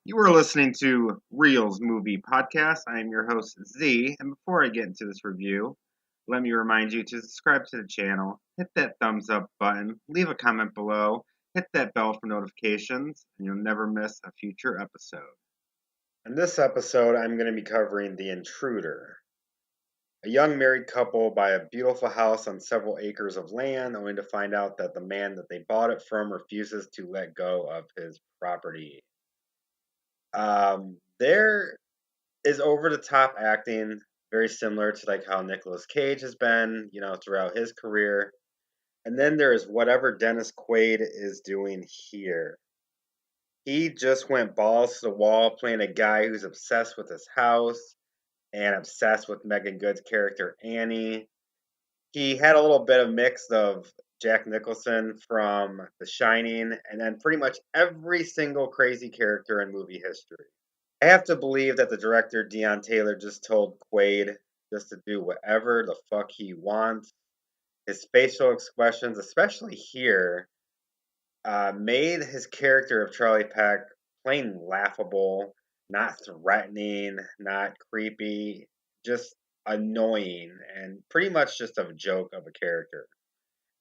You are listening to Reels Movie Podcast. I am your host, Z, and before I get into this review, let me remind you to subscribe to the channel, hit that thumbs up button, leave a comment below, hit that bell for notifications, and you'll never miss a future episode. In this episode, I'm going to be covering The Intruder. A young married couple buy a beautiful house on several acres of land, only to find out that the man that they bought it from refuses to let go of his property. There is over the top acting, very similar to like how Nicolas Cage has been, throughout his career. And then there is whatever Dennis Quaid is doing here. He just went balls to the wall playing a guy who's obsessed with his house and obsessed with Meagan Good's character Annie. He had a little bit of mix of Jack Nicholson from The Shining and then pretty much every single crazy character in movie history. I have to believe that the director Deon Taylor just told Quaid just to do whatever the fuck he wants. His facial expressions, especially here, made his character of Charlie Peck plain laughable, not threatening, not creepy, just annoying, and pretty much just a joke of a character.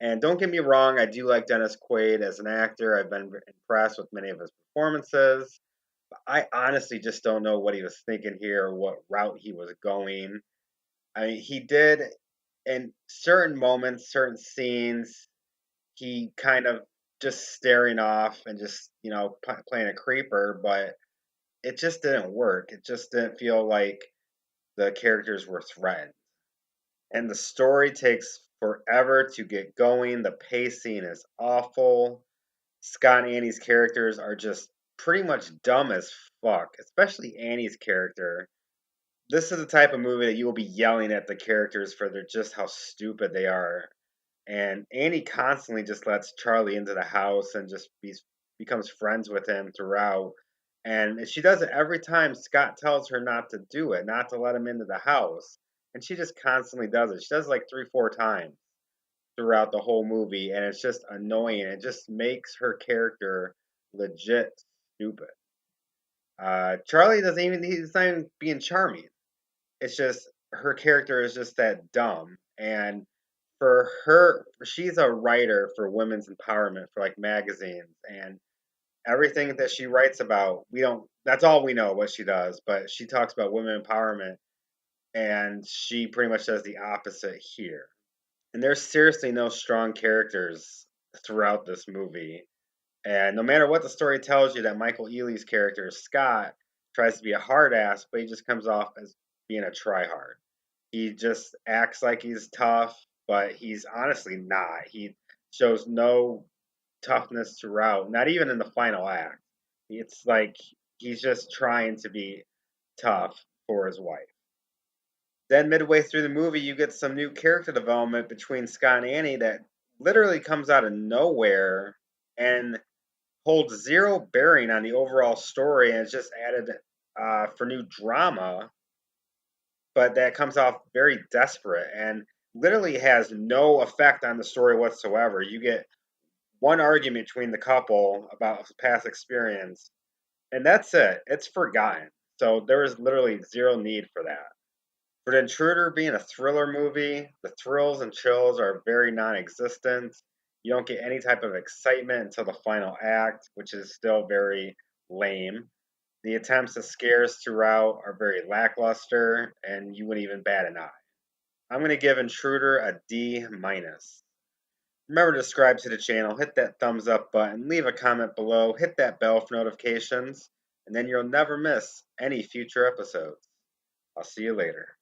And don't get me wrong, I do like Dennis Quaid as an actor. I've been impressed with many of his performances. I honestly just don't know what he was thinking here or what route he was going. I mean, he did in certain moments, certain scenes, he kind of just staring off and just, playing a creeper, but it just didn't work. It just didn't feel like the characters were threatened. And the story takes forever to get going. The pacing is awful. Scott and Annie's characters are just pretty much dumb as fuck, especially Annie's character. This is the type of movie that you will be yelling at the characters for their just how stupid they are. And Annie constantly just lets Charlie into the house and just becomes friends with him throughout. And she does it every time Scott tells her not to do it, not to let him into the house. And she just constantly does it. She does it like 3, 4 times throughout the whole movie, and it's just annoying. It just makes her character legit stupid. Charlie doesn't even he's not even being charming. It's just her character is just that dumb. And for her, she's a writer for women's empowerment for like magazines, and everything that she writes about, we don't. That's all we know what she does. But she talks about women empowerment, and she pretty much does the opposite here. And there's seriously no strong characters throughout this movie. And no matter what the story tells you, that Michael Ealy's character, Scott, tries to be a hard ass, but he just comes off as being a tryhard. He just acts like he's tough, but he's honestly not. He shows no toughness throughout, not even in the final act. It's like he's just trying to be tough for his wife. Then midway through the movie, you get some new character development between Scott and Annie that literally comes out of nowhere and holds zero bearing on the overall story, and it's just added for new drama. But that comes off very desperate and literally has no effect on the story whatsoever. You get one argument between the couple about past experience, and that's it. It's forgotten. So there was literally zero need for that. For The Intruder being a thriller movie, the thrills and chills are very non existent. You don't get any type of excitement until the final act, which is still very lame. The attempts at scares throughout are very lackluster, and you wouldn't even bat an eye. I'm going to give Intruder a D minus. Remember to subscribe to the channel, hit that thumbs up button, leave a comment below, hit that bell for notifications, and then you'll never miss any future episodes. I'll see you later.